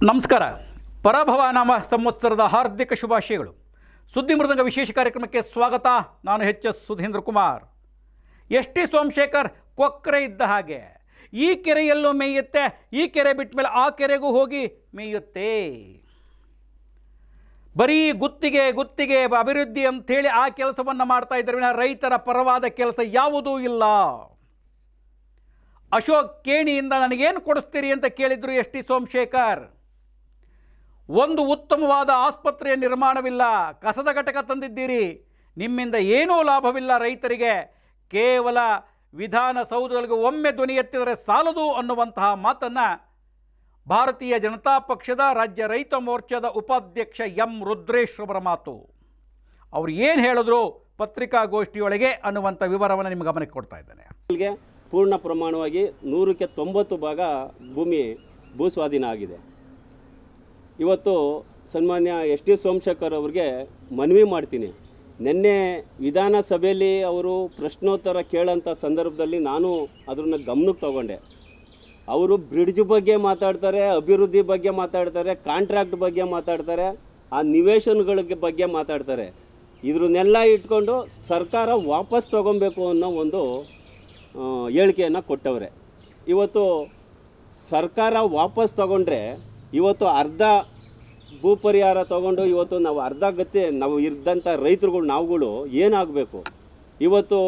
ನಮಸ್ಕಾರ. ಪರಾಭವ ನಾಮ ಸಂವತ್ಸರದ ಹಾರ್ದಿಕ ಶುಭಾಶಯಗಳು. ಸುದ್ದಿ ಮೃದಂಗ ವಿಶೇಷ ಕಾರ್ಯಕ್ರಮಕ್ಕೆ ಸ್ವಾಗತ. ನಾನು ಎಚ್.ಎಸ್. ಸುಧೀಂದ್ರ ಕುಮಾರ್. ಎಸ್.ಟಿ. ಸೋಮಶೇಖರ್ ಕೊಕ್ಕರೆ ಇದ್ದ ಹಾಗೆ, ಈ ಕೆರೆಯಲ್ಲೂ ಮೇಯುತ್ತೆ, ಈ ಕೆರೆ ಬಿಟ್ಟ ಮೇಲೆ ಆ ಕೆರೆಗೂ ಹೋಗಿ ಮೇಯುತ್ತೆ. ಬರೀ ಗುತ್ತಿಗೆ ಗುತ್ತಿಗೆ ಅಭಿವೃದ್ಧಿ ಅಂಥೇಳಿ ಆ ಕೆಲಸವನ್ನು ಮಾಡ್ತಾ ಇದ್ದಾರೆ. ರೈತರ ಪರವಾದ ಕೆಲಸ ಯಾವುದೂ ಇಲ್ಲ. ಅಶೋಕ್ ಕೇಣಿಯಿಂದ ನನಗೇನು ಕೊಡಿಸ್ತೀರಿ ಅಂತ ಕೇಳಿದರು ಎಸ್.ಟಿ. ಸೋಮಶೇಖರ್. ಒಂದು ಉತ್ತಮವಾದ ಆಸ್ಪತ್ರೆಯ ನಿರ್ಮಾಣವಿಲ್ಲ, ಕಸದ ಘಟಕ ತಂದಿದ್ದೀರಿ, ನಿಮ್ಮಿಂದ ಏನೂ ಲಾಭವಿಲ್ಲ ರೈತರಿಗೆ, ಕೇವಲ ವಿಧಾನಸೌಧಗಳಿಗೆ ಒಮ್ಮೆ ಧ್ವನಿ ಎತ್ತಿದರೆ ಸಾಲದು ಅನ್ನುವಂತಹ ಮಾತನ್ನು ಭಾರತೀಯ ಜನತಾ ಪಕ್ಷದ ರಾಜ್ಯ ರೈತ ಮೋರ್ಚಾದ ಉಪಾಧ್ಯಕ್ಷ ಎಂ ರುದ್ರೇಶ್ ಅವರ ಮಾತು. ಅವರು ಏನು ಹೇಳಿದ್ರು ಪತ್ರಿಕಾಗೋಷ್ಠಿಯೊಳಗೆ ಅನ್ನುವಂಥ ವಿವರವನ್ನು ನಿಮ್ಮ ಗಮನಕ್ಕೆ ಕೊಡ್ತಾ ಇದ್ದೇನೆ. ಪೂರ್ಣ ಪ್ರಮಾಣವಾಗಿ 100ಕ್ಕೆ 90 ಭಾಗ ಭೂಮಿ ಭೂಸ್ವಾಧೀನ ಆಗಿದೆ. ಇವತ್ತು ಸನ್ಮಾನ್ಯ ಎಸ್.ಟಿ. ಸೋಮಶೇಖರ್ ಅವ್ರಿಗೆ ಮನವಿ ಮಾಡ್ತೀನಿ. ನಿನ್ನೆ ವಿಧಾನಸಭೆಯಲ್ಲಿ ಅವರು ಪ್ರಶ್ನೋತ್ತರ ಕೇಳೋಂಥ ಸಂದರ್ಭದಲ್ಲಿ ನಾನು ಅದನ್ನು ಗಮನಕ್ಕೆ ತಗೊಂಡೆ. ಅವರು ಬ್ರಿಡ್ಜ್ ಬಗ್ಗೆ ಮಾತಾಡ್ತಾರೆ, ಅಭಿವೃದ್ಧಿ ಬಗ್ಗೆ ಮಾತಾಡ್ತಾರೆ, ಕಾಂಟ್ರಾಕ್ಟ್ ಬಗ್ಗೆ ಮಾತಾಡ್ತಾರೆ, ಆ ನಿವೇಶನಗಳ ಬಗ್ಗೆ ಮಾತಾಡ್ತಾರೆ. ಇದ್ರನ್ನೆಲ್ಲ ಇಟ್ಕೊಂಡು ಸರ್ಕಾರ ವಾಪಸ್ ತೊಗೊಬೇಕು ಅನ್ನೋ ಒಂದು ಹೇಳಿಕೆಯನ್ನು ಕೊಟ್ಟವ್ರೆ. ಇವತ್ತು ಸರ್ಕಾರ ವಾಪಸ್ ತಗೊಂಡ್ರೆ ಇವತ್ತು ಅರ್ಧ ಭೂ ಪರಿಹಾರ ತೊಗೊಂಡು ಇವತ್ತು ನಾವು ಅರ್ಧ ಗತಿ ನಾವು ಇದ್ದಂಥ ರೈತರುಗಳು ನಾವುಗಳು ಏನಾಗಬೇಕು? ಇವತ್ತು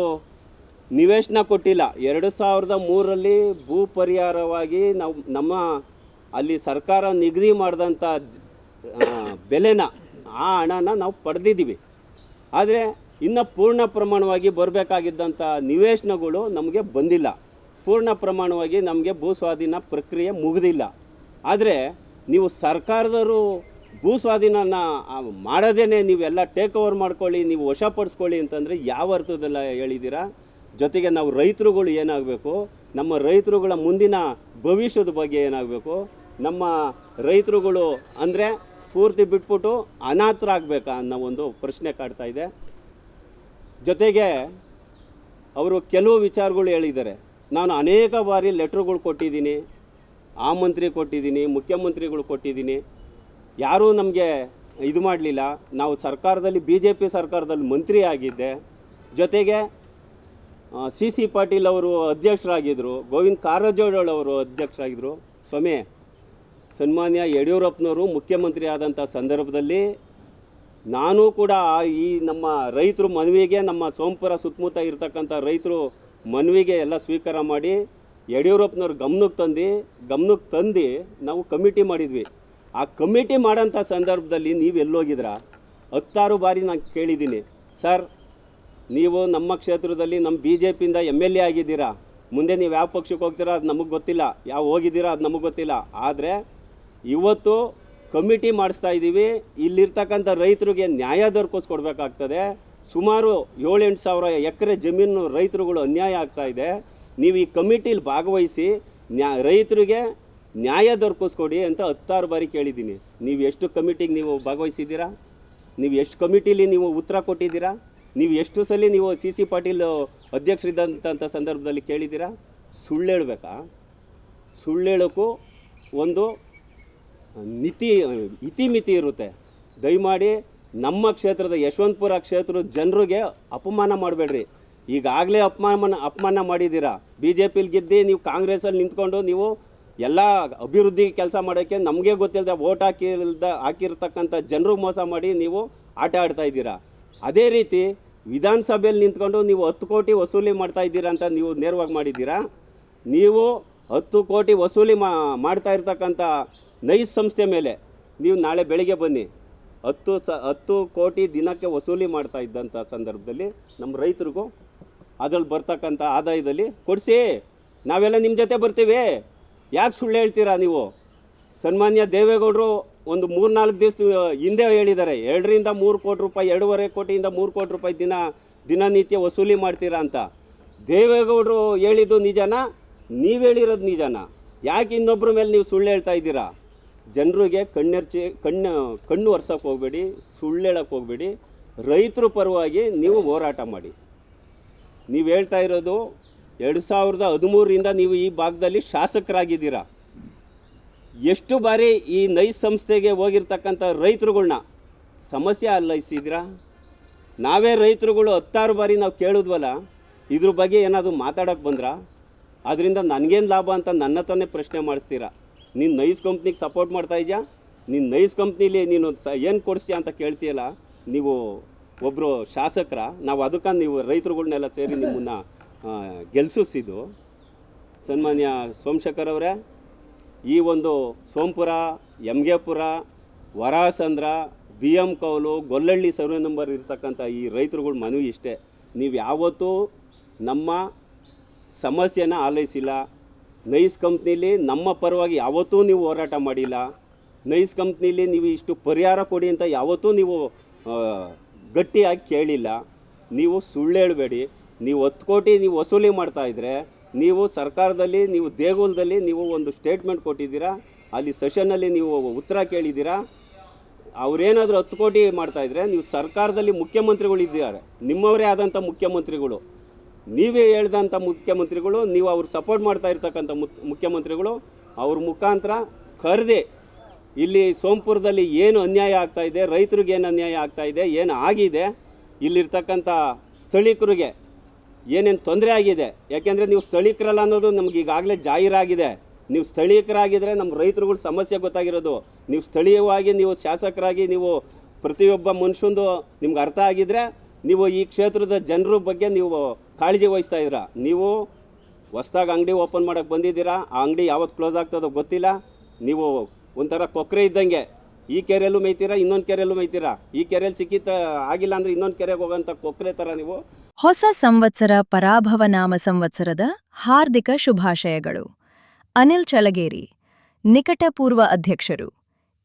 ನಿವೇಶನ ಕೊಟ್ಟಿಲ್ಲ. 2003ರಲ್ಲಿ ಭೂ ಪರಿಹಾರವಾಗಿ ನಾವು ನಮ್ಮ ಅಲ್ಲಿ ಸರ್ಕಾರ ನಿಗದಿ ಮಾಡಿದಂಥ ಬೆಲೆನ ಆ ಹಣನ ನಾವು ಪಡೆದಿದ್ದೀವಿ. ಆದರೆ ಇನ್ನು ಪೂರ್ಣ ಪ್ರಮಾಣವಾಗಿ ಬರಬೇಕಾಗಿದ್ದಂಥ ನಿವೇಶನಗಳು ನಮಗೆ ಬಂದಿಲ್ಲ. ಪೂರ್ಣ ಪ್ರಮಾಣವಾಗಿ ನಮಗೆ ಭೂ ಸ್ವಾಧೀನ ಪ್ರಕ್ರಿಯೆ ಮುಗಿದಿಲ್ಲ. ಆದರೆ ನೀವು ಸರ್ಕಾರದವರು ಭೂ ಸ್ವಾಧೀನನ ಮಾಡೋದೇ ನೀವೆಲ್ಲ ಟೇಕ್ ಓವರ್ ಮಾಡ್ಕೊಳ್ಳಿ, ನೀವು ವಶಪಡಿಸ್ಕೊಳ್ಳಿ ಅಂತಂದರೆ ಯಾವ ಅರ್ಥದಲ್ಲ ಹೇಳಿದ್ದೀರಾ? ಜೊತೆಗೆ ನಾವು ರೈತರುಗಳು ಏನಾಗಬೇಕು, ನಮ್ಮ ರೈತರುಗಳ ಮುಂದಿನ ಭವಿಷ್ಯದ ಬಗ್ಗೆ ಏನಾಗಬೇಕು, ನಮ್ಮ ರೈತರುಗಳು ಅಂದರೆ ಪೂರ್ತಿ ಬಿಟ್ಬಿಟ್ಟು ಅನಾಥರಾಗಬೇಕಾ ಅನ್ನೋ ಒಂದು ಪ್ರಶ್ನೆ ಕಾಡ್ತಾ ಇದೆ. ಜೊತೆಗೆ ಅವರು ಕೆಲವು ವಿಚಾರಗಳು ಹೇಳಿದ್ದಾರೆ. ನಾನು ಅನೇಕ ಬಾರಿ ಲೆಟ್ರುಗಳು ಕೊಟ್ಟಿದ್ದೀನಿ, ಆ ಮಂತ್ರಿ ಕೊಟ್ಟಿದ್ದೀನಿ, ಮುಖ್ಯಮಂತ್ರಿಗಳು ಕೊಟ್ಟಿದ್ದೀನಿ, ಯಾರೂ ನಮಗೆ ಇದು ಮಾಡಲಿಲ್ಲ. ನಾವು ಸರ್ಕಾರದಲ್ಲಿ BJP ಸರ್ಕಾರದಲ್ಲಿ ಮಂತ್ರಿ ಆಗಿದ್ದೆ. ಜೊತೆಗೆ ಸಿ ಪಾಟೀಲ್ ಅವರು ಅಧ್ಯಕ್ಷರಾಗಿದ್ದರು, ಗೋವಿಂದ ಕಾರಜೋಳ ಅವರು ಅಧ್ಯಕ್ಷರಾಗಿದ್ದರು. ಸ್ವಾಮಿ, ಸನ್ಮಾನ್ಯ ಯಡಿಯೂರಪ್ಪನವರು ಮುಖ್ಯಮಂತ್ರಿ ಆದಂಥ ಸಂದರ್ಭದಲ್ಲಿ ನಾನು ಕೂಡ ಈ ನಮ್ಮ ರೈತರು ಮನವಿಗೆ, ನಮ್ಮ ಸೋಂಪುರ ಸುತ್ತಮುತ್ತ ಇರ್ತಕ್ಕಂಥ ರೈತರು ಮನವಿಗೆ ಎಲ್ಲ ಸ್ವೀಕಾರ ಮಾಡಿ ಯಡಿಯೂರಪ್ಪನವ್ರು ಗಮನಕ್ಕೆ ತಂದು ನಾವು ಕಮಿಟಿ ಮಾಡಿದ್ವಿ. ಆ ಕಮಿಟಿ ಮಾಡೋಂಥ ಸಂದರ್ಭದಲ್ಲಿ ನೀವು ಎಲ್ಲೋಗಿದ್ರ? 10 ಬಾರಿ ನಾನು ಕೇಳಿದ್ದೀನಿ, ಸರ್ ನೀವು ನಮ್ಮ ಕ್ಷೇತ್ರದಲ್ಲಿ ನಮ್ಮ BJPಯಿಂದ MLA ಆಗಿದ್ದೀರಾ, ಮುಂದೆ ನೀವು ಯಾವ ಪಕ್ಷಕ್ಕೆ ಹೋಗ್ತೀರಾ ಅದು ನಮಗೆ ಗೊತ್ತಿಲ್ಲ, ಯಾವ ಹೋಗಿದ್ದೀರಾ ಅದು ನಮಗೆ ಗೊತ್ತಿಲ್ಲ. ಆದರೆ ಇವತ್ತು ಕಮಿಟಿ ಮಾಡಿಸ್ತಾ ಇದ್ದೀವಿ, ಇಲ್ಲಿರ್ತಕ್ಕಂಥ ರೈತರಿಗೆ ನ್ಯಾಯ ದೊರಕಿಸ್ಕೊಡ್ಬೇಕಾಗ್ತದೆ. ಸುಮಾರು 7-8 ಸಾವಿರ ಎಕರೆ ಜಮೀನು ರೈತರುಗಳು ಅನ್ಯಾಯ ಆಗ್ತಾಯಿದೆ. ನೀವು ಈ ಕಮಿಟಿಲಿ ಭಾಗವಹಿಸಿ ರೈತರಿಗೆ ನ್ಯಾಯ ದೊರಕಿಸ್ಕೊಡಿ ಅಂತ 10 ಬಾರಿ ಕೇಳಿದ್ದೀನಿ. ನೀವು ಎಷ್ಟು ಕಮಿಟಿಗೆ ನೀವು ಭಾಗವಹಿಸಿದ್ದೀರಾ? ನೀವು ಎಷ್ಟು ಕಮಿಟಿಲಿ ನೀವು ಉತ್ತರ ಕೊಟ್ಟಿದ್ದೀರಾ? ನೀವು ಎಷ್ಟು ಸಲ ನೀವು ಸಿ ಪಾಟೀಲ್ ಅಧ್ಯಕ್ಷರಿದ್ದಂಥ ಸಂದರ್ಭದಲ್ಲಿ ಕೇಳಿದ್ದೀರಾ? ಸುಳ್ಳು ಹೇಳಬೇಕಾ? ಸುಳ್ಳು ಹೇಳೋಕ್ಕೂ ಒಂದು ಇತಿಮಿತಿ ಇರುತ್ತೆ. ದಯಮಾಡಿ ನಮ್ಮ ಕ್ಷೇತ್ರದ ಯಶವಂತಪುರ ಕ್ಷೇತ್ರದ ಜನರಿಗೆ ಅಪಮಾನ ಮಾಡಬೇಡ್ರಿ. ಈಗಾಗಲೇ ಅಪಮಾನ ಮಾಡಿದ್ದೀರಾ. BJPಲಿ ಗೆದ್ದು ನೀವು ಕಾಂಗ್ರೆಸ್ಸಲ್ಲಿ ನಿಂತ್ಕೊಂಡು ನೀವು ಎಲ್ಲ ಅಭಿವೃದ್ಧಿ ಕೆಲಸ ಮಾಡೋಕ್ಕೆ ನಮಗೆ ಗೊತ್ತಿಲ್ಲದೆ ವೋಟ್ ಹಾಕಿರ್ತಕ್ಕಂಥ ಜನರು ಮೋಸ ಮಾಡಿ ನೀವು ಆಟ ಆಡ್ತಾ ಇದ್ದೀರಾ. ಅದೇ ರೀತಿ ವಿಧಾನಸಭೆಯಲ್ಲಿ ನಿಂತ್ಕೊಂಡು ನೀವು 10 ಕೋಟಿ ವಸೂಲಿ ಮಾಡ್ತಾ ಇದ್ದೀರಾ ಅಂತ ನೀವು ನೇರವಾಗಿ ಮಾಡಿದ್ದೀರಾ. ನೀವು 10 ಕೋಟಿ ವಸೂಲಿ ಮಾಡ್ತಾ ಇರ್ತಕ್ಕಂಥ ನೈಸ್ ಸಂಸ್ಥೆ ಮೇಲೆ ನೀವು ನಾಳೆ ಬೆಳಿಗ್ಗೆ ಬನ್ನಿ. 10 ಕೋಟಿ ದಿನಕ್ಕೆ ವಸೂಲಿ ಮಾಡ್ತಾ ಇದ್ದಂಥ ಸಂದರ್ಭದಲ್ಲಿ ನಮ್ಮ ರೈತರಿಗೂ ಅದ್ರಲ್ಲಿ ಬರ್ತಕ್ಕಂಥ ಆದಾಯದಲ್ಲಿ ಕೊಡಿಸಿ, ನಾವೆಲ್ಲ ನಿಮ್ಮ ಜೊತೆ ಬರ್ತೀವಿ. ಯಾಕೆ ಸುಳ್ಳು ಹೇಳ್ತೀರಾ ನೀವು? ಸನ್ಮಾನ್ಯ ದೇವೇಗೌಡರು ಒಂದು 3-4 ದಿವಸ ಹಿಂದೆ ಹೇಳಿದ್ದಾರೆ, 2 ರಿಂದ 3 ಕೋಟಿ ರೂಪಾಯಿ, 2.5 ಕೋಟಿಯಿಂದ 3 ಕೋಟಿ ರೂಪಾಯಿ ದಿನನಿತ್ಯ ವಸೂಲಿ ಮಾಡ್ತೀರಾ ಅಂತ. ದೇವೇಗೌಡರು ಹೇಳಿದ್ದು ನಿಜನಾ? ನೀವು ಹೇಳಿರೋದು ನಿಜನಾ? ಯಾಕೆ ಇನ್ನೊಬ್ಬರ ಮೇಲೆ ನೀವು ಸುಳ್ಳು ಹೇಳ್ತಾ ಇದ್ದೀರಾ? ಜನರಿಗೆ ಕಣ್ಣು ಒರೆಸೋಕ್ಕೆ ಹೋಗಬೇಡಿ, ಸುಳ್ಳು ಹೇಳೋಕ್ಕೆ ಹೋಗಬೇಡಿ. ರೈತರ ಪರವಾಗಿ ನೀವು ಹೋರಾಟ ಮಾಡಿ. ನೀವು ಹೇಳ್ತಾ ಇರೋದು 2013ರಿಂದ ನೀವು ಈ ಭಾಗದಲ್ಲಿ ಶಾಸಕರಾಗಿದ್ದೀರಾ. ಎಷ್ಟು ಬಾರಿ ಈ ನೈಸ್ ಸಂಸ್ಥೆಗೆ ಹೋಗಿರ್ತಕ್ಕಂಥ ರೈತರುಗಳ್ನ ಸಮಸ್ಯೆ ಅಲ್ಲೈಸಿದ್ದೀರಾ? ನಾವೇ ರೈತರುಗಳು 10 ಬಾರಿ ನಾವು ಕೇಳಿದ್ವಲ್ಲ, ಇದ್ರ ಬಗ್ಗೆ ಏನಾದರೂ ಮಾತಾಡೋಕ್ಕೆ ಬಂದ್ರಾ? ಅದರಿಂದ ನನಗೇನು ಲಾಭ ಅಂತ ನನ್ನ ಹತ್ರನೇ ಪ್ರಶ್ನೆ ಮಾಡಿಸ್ತೀರಾ. ನೀನು ನೈಸ್ ಕಂಪ್ನಿಗೆ ಸಪೋರ್ಟ್ ಮಾಡ್ತಾ ಇದೆಯಾ? ನೀನು ನೈಸ್ ಕಂಪ್ನಿಲಿ ನೀನು ಏನು ಕೊಡಿಸ್ತೀಯ ಅಂತ ಕೇಳ್ತೀಯಲ್ಲ, ನೀವು ಒಬ್ಬರು ಶಾಸಕರ? ನಾವು ಅದಕ್ಕೆ ನೀವು ರೈತರುಗಳ್ನೆಲ್ಲ ಸೇರಿ ನಿಮ್ಮನ್ನು ಗೆಲ್ಸಿದ್ದು. ಸನ್ಮಾನ್ಯ ಸೋಮಶೇಖರ್ ಅವರೇ, ಈ ಒಂದು Sompura, Yamgepura, Varasandra, BM Kaulu, Gollahalli survey number ಇರ್ತಕ್ಕಂಥ ಈ ರೈತರುಗಳ ಮನವಿ ಇಷ್ಟೇ, ನೀವು ಯಾವತ್ತೂ ನಮ್ಮ ಸಮಸ್ಯೆನ ಆಲೈಸಿಲ್ಲ. ನೈಸ್ ಕಂಪ್ನಿಲಿ ನಮ್ಮ ಪರವಾಗಿ ಯಾವತ್ತೂ ನೀವು ಹೋರಾಟ ಮಾಡಿಲ್ಲ. ನೈಸ್ ಕಂಪ್ನಿಲಿ ನೀವು ಇಷ್ಟು ಪರಿಹಾರ ಕೊಡಿ ಅಂತ ಯಾವತ್ತೂ ನೀವು ಗಟ್ಟಿಯಾಗಿ ಕೇಳಿಲ್ಲ. ನೀವು ಸುಳ್ಳು ಹೇಳಬೇಡಿ. ನೀವು 10 ಕೋಟಿ ನೀವು ವಸೂಲಿ ಮಾಡ್ತಾಯಿದ್ರೆ, ನೀವು ಸರ್ಕಾರದಲ್ಲಿ, ನೀವು ದೇಗುಲದಲ್ಲಿ ನೀವು ಒಂದು ಸ್ಟೇಟ್ಮೆಂಟ್ ಕೊಟ್ಟಿದ್ದೀರಾ, ಅಲ್ಲಿ ಸೆಷನ್ನಲ್ಲಿ ನೀವು ಉತ್ತರ ಕೇಳಿದ್ದೀರಾ. ಅವರೇನಾದರೂ 10 ಕೋಟಿ ಮಾಡ್ತಾಯಿದ್ರೆ, ನೀವು ಸರ್ಕಾರದಲ್ಲಿ ಮುಖ್ಯಮಂತ್ರಿಗಳಿದ್ದಾರೆ, ನಿಮ್ಮವರೇ ಆದಂಥ ಮುಖ್ಯಮಂತ್ರಿಗಳು, ನೀವೇ ಹೇಳ್ದಂಥ ಮುಖ್ಯಮಂತ್ರಿಗಳು, ನೀವು ಅವ್ರಿಗೆ ಸಪೋರ್ಟ್ ಮಾಡ್ತಾ ಇರ್ತಕ್ಕಂಥ ಮುಖ್ಯಮಂತ್ರಿಗಳು, ಅವ್ರ ಮುಖಾಂತರ ಕರೆದಿ ಇಲ್ಲಿ ಸೋಂಪುರದಲ್ಲಿ ಏನು ಅನ್ಯಾಯ ಆಗ್ತಾಯಿದೆ, ರೈತರಿಗೆ ಏನು ಅನ್ಯಾಯ ಆಗ್ತಾಯಿದೆ, ಏನು ಆಗಿದೆ, ಇಲ್ಲಿರ್ತಕ್ಕಂಥ ಸ್ಥಳೀಕರಿಗೆ ಏನೇನು ತೊಂದರೆ ಆಗಿದೆ. ಯಾಕೆಂದರೆ ನೀವು ಸ್ಥಳೀಕರಲ್ಲ ಅನ್ನೋದು ನಮ್ಗೆ ಈಗಾಗಲೇ ಜಾಹೀರಾಗಿದೆ. ನೀವು ಸ್ಥಳೀಕರಾಗಿದ್ದರೆ ನಮ್ಮ ರೈತರುಗಳ ಸಮಸ್ಯೆ ಗೊತ್ತಾಗಿರೋದು. ನೀವು ಸ್ಥಳೀಯವಾಗಿ ನೀವು ಶಾಸಕರಾಗಿ ನೀವು ಪ್ರತಿಯೊಬ್ಬ ಮನುಷ್ಯಂದು ನಿಮ್ಗೆ ಅರ್ಥ ಆಗಿದ್ದರೆ, ನೀವು ಈ ಕ್ಷೇತ್ರದ ಜನರ ಬಗ್ಗೆ ನೀವು ಕಾಳಜಿ ವಹಿಸ್ತಾ ಇದ್ದೀರಾ. ನೀವು ಹೊಸ್ದಾಗಿ ಅಂಗಡಿ ಓಪನ್ ಮಾಡೋಕ್ಕೆ ಬಂದಿದ್ದೀರಾ, ಆ ಅಂಗಡಿ ಯಾವತ್ತು ಕ್ಲೋಸ್ ಆಗ್ತದೋ ಗೊತ್ತಿಲ್ಲ. ನೀವು ಒಂಥರ ಕೊಕ್ಕರೆ ಇದ್ದಂಗೆ, ಈ ಕೆರೆಯಲ್ಲೂ ಮೇಯ್ತೀರಾ, ಇನ್ನೊಂದು ಕೆರೆಯಲ್ಲೂ ಮೇಯ್ತೀರಾ. ಈ ಕೆರೆಯಲ್ಲಿ ಆಗಿಲ್ಲ ಅಂದರೆ ಇನ್ನೊಂದು ಕೆರೆಗೆ ಹೋಗೋಂಥ ಕೊಕ್ಕರೆ ಥರ ನೀವು. ಹೊಸ ಸಂವತ್ಸರ ಪರಾಭವ ನಾಮ ಸಂವತ್ಸರದ ಹಾರ್ದಿಕ ಶುಭಾಶಯಗಳು. ಅನಿಲ್ ಚಳಗೇರಿ, ನಿಕಟಪೂರ್ವ ಅಧ್ಯಕ್ಷರು,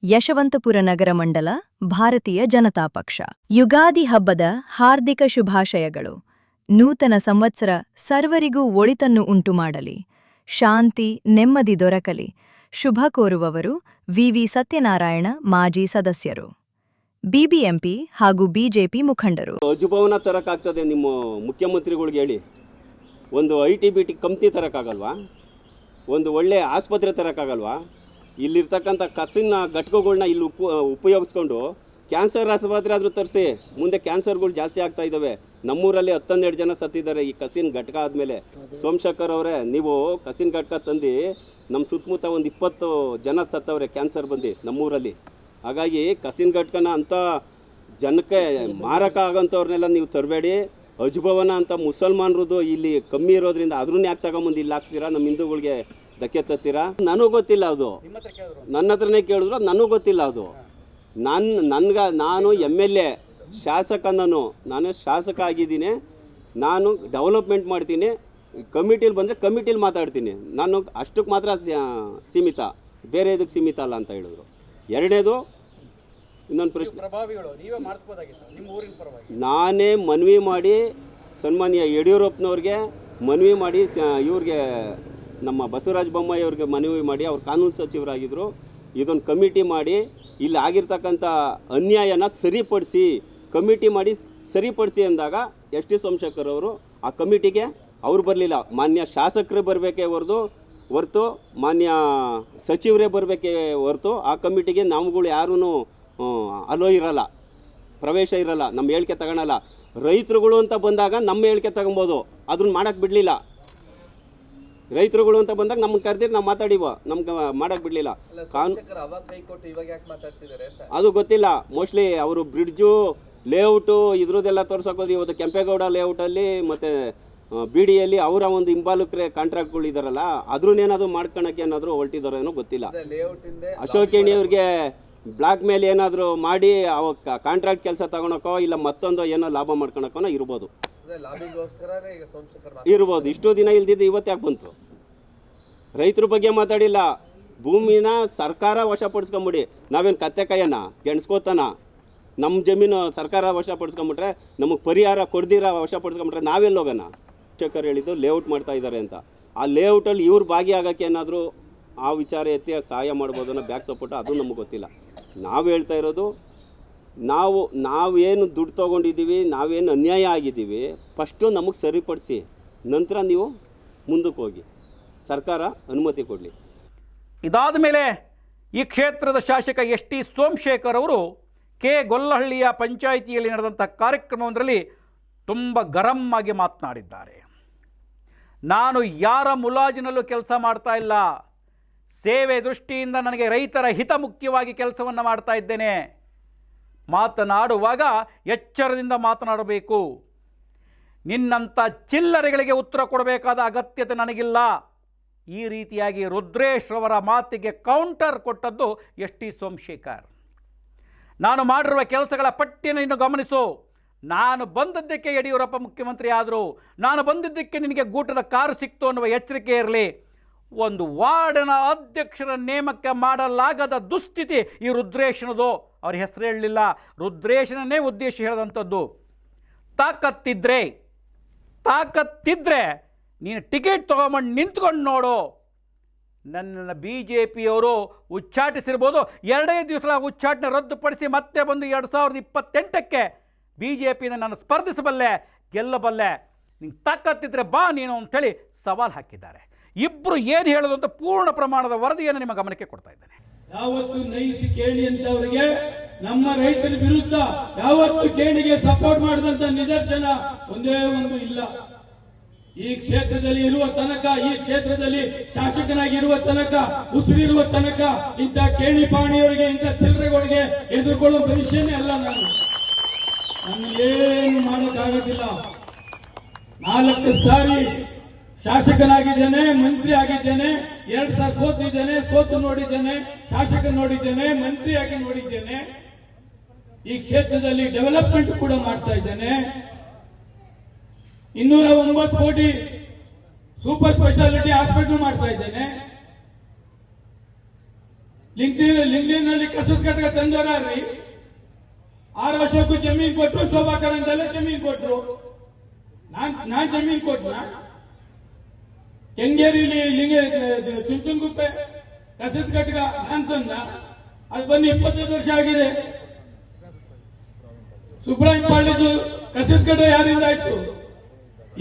ಯಶವಂತಪುರ ನಗರ ಮಂಡಲ, ಭಾರತೀಯ ಜನತಾ ಪಕ್ಷ. ಯುಗಾದಿ ಹಬ್ಬದ ಹಾರ್ದಿಕ ಶುಭಾಶಯಗಳು. ನೂತನ ಸಂವತ್ಸರ ಸರ್ವರಿಗೂ ಒಳಿತನ್ನು ಉಂಟುಮಾಡಲಿ, ಶಾಂತಿ ನೆಮ್ಮದಿ ದೊರಕಲಿ. ಶುಭ ಕೋರುವವರು ವಿವಿ ಸತ್ಯನಾರಾಯಣ, ಮಾಜಿ ಸದಸ್ಯರು, ಬಿಬಿಎಂಪಿ ಹಾಗೂ ಬಿಜೆಪಿ ಮುಖಂಡರು. ಅಜುಭವನ ತರಕ್ಕಾಗ್ತದೆ ನಿಮ್ಮ ಮುಖ್ಯಮಂತ್ರಿಗಳಿಗೆ ಹೇಳಿ. ಒಂದು IT-BT ಕಂಪ್ನಿ ತರೋಕ್ಕಾಗಲ್ವಾ? ಒಂದು ಒಳ್ಳೆಯ ಆಸ್ಪತ್ರೆ ತರೋಕ್ಕಾಗಲ್ವಾ? ಇಲ್ಲಿರ್ತಕ್ಕಂಥ ಕಸಿನ ಘಟಕಗಳನ್ನ ಇಲ್ಲಿ ಉಪಯೋಗಿಸ್ಕೊಂಡು ಕ್ಯಾನ್ಸರ್ ಆಸ್ಪತ್ರೆ ಆದರೂ ತರಿಸಿ. ಮುಂದೆ ಕ್ಯಾನ್ಸರ್ಗಳು ಜಾಸ್ತಿ ಆಗ್ತಾ ಇದ್ದಾವೆ. ನಮ್ಮೂರಲ್ಲಿ 12 ಜನ ಸತ್ತಿದ್ದಾರೆ ಈ ಕಸಿನ್ ಘಟಕ ಆದಮೇಲೆ. ಸೋಮಶೇಖರ್ ಅವರೇ, ನೀವು ಕಸಿನ್ ಘಟಕ ತಂದು ನಮ್ಮ ಸುತ್ತಮುತ್ತ ಒಂದು 20 ಜನ ಸತ್ತವ್ರೆ ಕ್ಯಾನ್ಸರ್ ಬಂದು ನಮ್ಮೂರಲ್ಲಿ. ಹಾಗಾಗಿ ಕಸಿನ್ ಘಟಕನ ಅಂಥ ಜನಕ್ಕೆ ಮಾರಕ ಆಗೋಂಥವ್ರನ್ನೆಲ್ಲ ನೀವು ತರಬೇಡಿ. ಅಜುಭವನ ಅಂತ ಮುಸಲ್ಮಾನರದು ಇಲ್ಲಿ ಕಮ್ಮಿ ಇರೋದ್ರಿಂದ ಅದ್ರನ್ನ ಯಾಕೆ ತಗೊಂಬಂದು ಇಲ್ಲಿ ಹಾಕ್ತೀರಾ? ನಮ್ಮ ಹಿಂದೂಗಳಿಗೆ ಧಕ್ಕೆ ತತ್ತೀರಾ? ನನಗೂ ಗೊತ್ತಿಲ್ಲ ಅದು. ನನ್ನ ಹತ್ರನೇ ಕೇಳಿದ್ರು, ನನಗೂ ಗೊತ್ತಿಲ್ಲ ಅದು. ನಾನು MLA ನಾನು ಶಾಸಕ ಆಗಿದ್ದೀನಿ. ನಾನು ಡೆವಲಪ್ಮೆಂಟ್ ಮಾಡ್ತೀನಿ. ಕಮಿಟಿಲಿ ಬಂದರೆ ಕಮಿಟಿಲಿ ಮಾತಾಡ್ತೀನಿ. ನಾನು ಅಷ್ಟಕ್ಕೆ ಮಾತ್ರ ಸೀಮಿತ, ಬೇರೆ ಇದಕ್ಕೆ ಸೀಮಿತ ಅಲ್ಲ ಅಂತ ಹೇಳಿದ್ರು. ಎರಡನೇದು, ಇನ್ನೊಂದು ಪ್ರಶ್ನೆ, ನಾನೇ ಮನವಿ ಮಾಡಿ ಸನ್ಮಾನ್ಯ ಯಡಿಯೂರಪ್ಪನವ್ರಿಗೆ ಮನವಿ ಮಾಡಿ, ಇವ್ರಿಗೆ ನಮ್ಮ ಬಸವರಾಜ ಬೊಮ್ಮಾಯಿ ಅವ್ರಿಗೆ ಮನವಿ ಮಾಡಿ, ಅವ್ರು ಕಾನೂನು ಸಚಿವರಾಗಿದ್ದರು. ಇದೊಂದು ಕಮಿಟಿ ಮಾಡಿ ಇಲ್ಲಿ ಆಗಿರ್ತಕ್ಕಂಥ ಅನ್ಯಾಯನ ಸರಿಪಡಿಸಿ, ಕಮಿಟಿ ಮಾಡಿ ಸರಿಪಡಿಸಿ ಅಂದಾಗ ಎಸ್ ಟಿ ಸೋಮಶೇಖರ್ ಅವರು ಆ ಕಮಿಟಿಗೆ ಅವ್ರು ಬರಲಿಲ್ಲ. ಮಾನ್ಯ ಶಾಸಕರೇ ಬರಬೇಕೇ ಹೊರತು ಮಾನ್ಯ ಸಚಿವರೇ ಬರಬೇಕೇ ಹೊರತು ಆ ಕಮಿಟಿಗೆ ನಾವುಗಳು ಯಾರೂ ಅಲೋ ಇರಲ್ಲ, ಪ್ರವೇಶ ಇರಲ್ಲ, ನಮ್ಮ ಹೇಳಿಕೆ ತಗೊಳಲ್ಲ. ರೈತರುಗಳು ಅಂತ ಬಂದಾಗ ನಮ್ಮ ಹೇಳಿಕೆ ತಗೊಬೋದು, ಅದನ್ನ ಮಾಡೋಕ್ಕೆ ಬಿಡಲಿಲ್ಲ. ರೈತರುಗಳು ಅಂತ ಬಂದಾಗ ನಮ್ಗೆ ಕರೆದಿರಿ, ನಾವು ಮಾತಾಡಿವ, ನಮ್ಗೆ ಮಾಡೋಕ್ಕೆ ಬಿಡಲಿಲ್ಲ. ಅದು ಗೊತ್ತಿಲ್ಲ. ಮೋಸ್ಟ್ಲಿ ಅವರು ಬ್ರಿಡ್ಜು ಲೇಔಟು ಇದ್ರದ್ದೆಲ್ಲ ತೋರ್ಸೋಕೋದು. ಇವತ್ತು ಕೆಂಪೇಗೌಡ ಲೇಔಟಲ್ಲಿ ಮತ್ತು BDಯಲ್ಲಿ ಅವರ ಒಂದು ಹಿಂಬಾಲಕರೇ ಕಾಂಟ್ರಾಕ್ಟ್ಗಳು ಇದ್ದಾರಲ್ಲ, ಅದ್ರನ್ನೇನಾದರೂ ಮಾಡ್ಕೊಳಕ್ಕೆ ಏನಾದರೂ ಹೊರಟಿದಾರೋ ಏನೋ ಗೊತ್ತಿಲ್ಲ. ಅಶೋಕಿಣಿ ಅವ್ರಿಗೆ ಬ್ಲಾಕ್ ಮೇಲ್ ಏನಾದರೂ ಮಾಡಿ ಅವಾಗ ಕಾಂಟ್ರಾಕ್ಟ್ ಕೆಲಸ ತಗೊಳಕೋ ಇಲ್ಲ ಮತ್ತೊಂದು ಏನೋ ಲಾಭ ಮಾಡ್ಕೊಳಕೋನೋ ಇರ್ಬೋದು. ಇಷ್ಟು ದಿನ ಇಲ್ದಿದ್ದು ಇವತ್ತು ಯಾಕೆ ಬಂತು? ರೈತರ ಬಗ್ಗೆ ಮಾತಾಡಿಲ್ಲ. ಭೂಮಿನ ಸರ್ಕಾರ ವಶಪಡಿಸ್ಕೊಂಬಿಡಿ. ನಾವೇನು ಕತ್ತೆ ಕೈಯನ್ನ ಗೆಣಸ್ಕೋತಾನ? ನಮ್ಮ ಜಮೀನು ಸರ್ಕಾರ ವಶಪಡಿಸ್ಕೊಂಬಿಟ್ರೆ, ನಮಗೆ ಪರಿಹಾರ ಕೊಡ್ದಿರ ವಶಪಡಿಸ್ಕೊಂಬಿಟ್ರೆ ನಾವೆಲ್ಲಿ ಹೋಗೋಣ? ಶೇಖರ್ ಹೇಳಿದ್ದು ಲೇಔಟ್ ಮಾಡ್ತಾ ಇದ್ದಾರೆ ಅಂತ. ಆ ಲೇಔಟಲ್ಲಿ ಇವ್ರು ಭಾಗಿಯಾಗಕ್ಕೆ ಏನಾದರೂ ಆ ವಿಚಾರ ಎತ್ತಿ ಸಹಾಯ ಮಾಡ್ಬೋದು ಅನ್ನೋ ಬ್ಯಾಕ್ ಸಪೋರ್ಟ್, ಅದು ನಮಗೆ ಗೊತ್ತಿಲ್ಲ. ನಾವು ಹೇಳ್ತಾ ಇರೋದು, ನಾವೇನು ದುಡ್ಡು ತೊಗೊಂಡಿದ್ದೀವಿ, ನಾವೇನು ಅನ್ಯಾಯ ಆಗಿದ್ದೀವಿ, ಫಸ್ಟು ನಮಗೆ ಸರಿಪಡಿಸಿ, ನಂತರ ನೀವು ಮುಂದಕ್ಕೆ ಹೋಗಿ, ಸರ್ಕಾರ ಅನುಮತಿ ಕೊಡಲಿ. ಇದಾದ ಮೇಲೆ ಈ ಕ್ಷೇತ್ರದ ಶಾಸಕ ಎಸ್ ಟಿ ಸೋಮಶೇಖರ್ ಅವರು ಕೆ ಗೊಲ್ಲಹಳ್ಳಿಯ ಪಂಚಾಯಿತಿಯಲ್ಲಿ ನಡೆದಂಥ ಕಾರ್ಯಕ್ರಮವೊಂದರಲ್ಲಿ ತುಂಬ ಗರಂ ಆಗಿ ಮಾತನಾಡಿದ್ದಾರೆ. ನಾನು ಯಾರ ಮುಲಾಜಿನಲ್ಲೂ ಕೆಲಸ ಮಾಡ್ತಾ ಇಲ್ಲ, ಸೇವೆ ದೃಷ್ಟಿಯಿಂದ ನನಗೆ ರೈತರ ಹಿತ ಮುಖ್ಯವಾಗಿ ಕೆಲಸವನ್ನು ಮಾಡ್ತಾ ಇದ್ದೇನೆ. ಮಾತನಾಡುವಾಗ ಎಚ್ಚರದಿಂದ ಮಾತನಾಡಬೇಕು. ನಿನ್ನಂಥ ಚಿಲ್ಲರೆಗಳಿಗೆ ಉತ್ತರ ಕೊಡಬೇಕಾದ ಅಗತ್ಯತೆ ನನಗಿಲ್ಲ. ಈ ರೀತಿಯಾಗಿ ರುದ್ರೇಶ್ ಅವರ ಮಾತಿಗೆ ಕೌಂಟರ್ ಕೊಟ್ಟದ್ದು ಎಸ್ ಟಿ ಸೋಮಶೇಖರ್. ನಾನು ಮಾಡಿರುವ ಕೆಲಸಗಳ ಪಟ್ಟಿಯನ್ನು ಇನ್ನು ಗಮನಿಸು. ನಾನು ಬಂದದ್ದಕ್ಕೆ ಯಡಿಯೂರಪ್ಪ ಮುಖ್ಯಮಂತ್ರಿ ಆದರು, ನಾನು ಬಂದಿದ್ದಕ್ಕೆ ನಿನಗೆ ಗೂಟದ ಕಾರು ಸಿಕ್ತು ಅನ್ನುವ ಎಚ್ಚರಿಕೆ ಇರಲಿ. ಒಂದು ವಾರ್ಡಿನ ಅಧ್ಯಕ್ಷರ ನೇಮಕ ಮಾಡಲಾಗದ ದುಸ್ಥಿತಿ ಈ ರುದ್ರೇಶನದು. ಅವ್ರ ಹೆಸರು ಹೇಳಲಿಲ್ಲ, ರುದ್ರೇಶನನ್ನೇ ಉದ್ದೇಶ ಹೇಳಿದಂಥದ್ದು. ತಾಕತ್ತಿದ್ರೆ ನೀನು ಟಿಕೆಟ್ ತೊಗೊಂಬಂದು ನಿಂತ್ಕೊಂಡು ನೋಡು. ನನ್ನನ್ನು ಬಿ ಜೆ ಪಿಯವರು ಉಚ್ಚಾಟಿಸಿರ್ಬೋದು, 2 ದಿವಸ ಉಚ್ಚಾಟನೆ ರದ್ದುಪಡಿಸಿ ಮತ್ತೆ ಬಂದು 2028ಕ್ಕೆ ಬಿ ಜೆ ಪಿನ ನಾನು ಸ್ಪರ್ಧಿಸಬಲ್ಲೆ, ಗೆಲ್ಲಬಲ್ಲೆ, ನಿಂಗೆ ತಾಕತ್ತಿದ್ರೆ ಬಾ ನೀನು ಅಂಥೇಳಿ ಸವಾಲು ಹಾಕಿದ್ದಾರೆ. ಇಬ್ಬರು ಏನು ಹೇಳೋದು ಅಂತ ಪೂರ್ಣ ಪ್ರಮಾಣದ ವರದಿಯನ್ನು ನಿಮ್ಮ ಗಮನಕ್ಕೆ ಕೊಡ್ತಾ ಇದ್ದೇನೆ. ಯಾವತ್ತು ನೈಸಿ ಕೇಳಿ ಅಂತವರಿಗೆ ನಮ್ಮ ರೈತರ ವಿರುದ್ಧ ಯಾವತ್ತು ಕೇಣಿಗೆ ಸಪೋರ್ಟ್ ಮಾಡಿದಂತ ನಿದರ್ಶನ ಒಂದೇ ಒಂದು ಇಲ್ಲ. ಈ ಕ್ಷೇತ್ರದಲ್ಲಿ ಇರುವ ತನಕ, ಈ ಕ್ಷೇತ್ರದಲ್ಲಿ ಶಾಸಕನಾಗಿರುವ ತನಕ, ಉಸಿರಿರುವ ತನಕ ಇಂಥ ಕೇಣಿ ಪಾಣಿಯವರಿಗೆ, ಇಂಥ ಚಿಲ್ಲರೆಗಳಿಗೆ ಎದುರುಕೊಳ್ಳುವ ಮನುಷ್ಯನೇ ಅಲ್ಲ ನಾನು. ನನ್ಗೇನು ಮಾಡೋಕ್ಕಾಗೋದಿಲ್ಲ. 4 ಸಾರಿ ಶಾಸಕನಾಗಿದ್ದೇನೆ, ಮಂತ್ರಿ ಆಗಿದ್ದೇನೆ, 2 ಸಾರಿ ಸೋತಿದ್ದೇನೆ, ಸೋತು ನೋಡಿದ್ದೇನೆ, ಶಾಸಕ ನೋಡಿದ್ದೇನೆ, ಮಂತ್ರಿಯಾಗಿ ನೋಡಿದ್ದೇನೆ. ಈ ಕ್ಷೇತ್ರದಲ್ಲಿ ಡೆವಲಪ್ಮೆಂಟ್ ಕೂಡ ಮಾಡ್ತಾ ಇದ್ದೇನೆ. 209 ಕೋಟಿ ಸೂಪರ್ ಸ್ಪೆಷಾಲಿಟಿ ಹಾಸ್ಪಿಟಲ್ ಮಾಡ್ತಾ ಇದ್ದೇನೆ. ಲಿಂಕ್ಡಿನಲ್ಲಿ ಕಸದ ಘಟಕ ತಂದವರಾರ್ರಿ. 6 ವರ್ಷಕ್ಕೂ ಜಮೀನು ಕೊಟ್ಟರು, ಶೋಭಾ ಕರಂದಲ್ಲೇ ಜಮೀನು ಕೊಟ್ಟರು. ನಾನ್ ಜಮೀನು ಕೊಟ್ಟ. ಕೆಂಗೇರಿಲಿ ಚುಂಚುಂಗುಪ್ಪೆ ಕಸದ ಘಟಕ ನಾನ್ ತಂದ. ಅದು ಬಂದು 25 ವರ್ಷ ಆಗಿದೆ. ಸುಬ್ರಾಯ್ ಪಾಳಿದು ಕಸದ ಘಟಕ ಯಾರಿಂದ ಆಯ್ತು?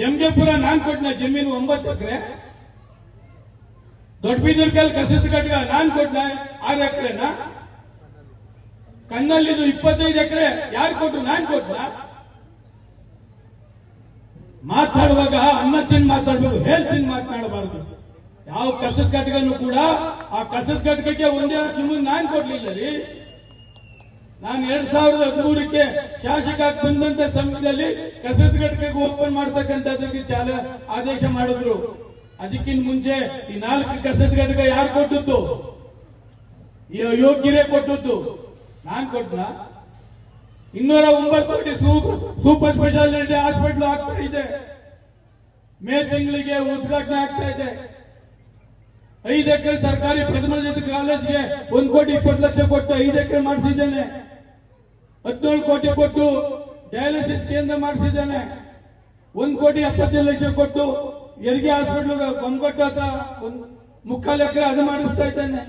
ಎಂಜೆಪುರ ನಾನ್ ಕೊಟ್ಟನ ಜಮೀನು 9 ಎಕರೆ. ದೊಡ್ಡಬೀದರ್ಕಲ್ ಕಸದ ಘಟಕ ನಾನ್ ಕೊಟ್ಟನ 6 ಎಕರೆನ. ಕನ್ನಲ್ಲಿದು 25 ಎಕರೆ ಯಾರು ಕೊಟ್ಟರು? ನಾನ್ ಕೊಟ್ಟನ. ಮಾತಾಡುವಾಗ ಅನ್ನ ತಿಂದು ಮಾತಾಡಬೇಕು, ಹೇಳ್ತೀನಿ ಮಾತನಾಡಬಾರದು. ಯಾವ ಕಸದ ಘಟಕನೂ ಕೂಡ ಆ ಕಸದ ಘಟಕಕ್ಕೆ ಒಂದೇ ಜಮೀನು ನಾನ್ ಕೊಡ್ಲಿಲ್ಲ ರೀ. ನಾನು 2013ಕ್ಕೆ ಶಾಸಕ ಬಂದಂತ ಸಮಯದಲ್ಲಿ ಕಸದ ಘಟಕಕ್ಕೆ ಓಪನ್ ಮಾಡ್ತಕ್ಕಂಥದ್ದಕ್ಕೆ ಆದೇಶ ಮಾಡಿದ್ರು. ಅದಕ್ಕಿಂತ ಮುಂಚೆ ಈ 4 ಕಸದ ಘಟಕ ಯಾರು ಕೊಟ್ಟದ್ದು? ಯೋಗ್ಯರೇ ಕೊಟ್ಟದ್ದು. ನಾನ್ ಕೊಟ್ಟನ. 209 ಕೋಟಿ ಸೂಪರ್ ಸ್ಪೆಷಾಲಿಟಿ ಹಾಸ್ಪಿಟಲ್ ಆಗ್ತಾ ಇದೆ. ಮೇ ತಿಂಗಳಿಗೆ ಉದ್ಘಾಟನೆ ಆಗ್ತಾ ಇದೆ. 5 ಎಕರೆ ಸರ್ಕಾರಿ ಪ್ರಥಮ ದರ್ಜೆ ಕಾಲೇಜ್ಗೆ 1 ಕೋಟಿ 20 ಲಕ್ಷ ಕೊಟ್ಟು 5 ಎಕರೆ ಮಾಡಿಸಿದ್ದೇನೆ. 17 ಕೋಟಿ ಕೊಟ್ಟು ಡಯಾಲಿಸಿಸ್ ಕೇಂದ್ರ ಮಾಡಿಸಿದ್ದೇನೆ. 1 ಕೋಟಿ 75 ಲಕ್ಷ ಕೊಟ್ಟು ಹೆರಿಗೆ ಹಾಸ್ಪಿಟಲ್ ಕೊಂಗೊಟ್ಟ 3/4 ಎಕರೆ ಅದು ಮಾಡಿಸ್ತಾ ಇದ್ದೇನೆ.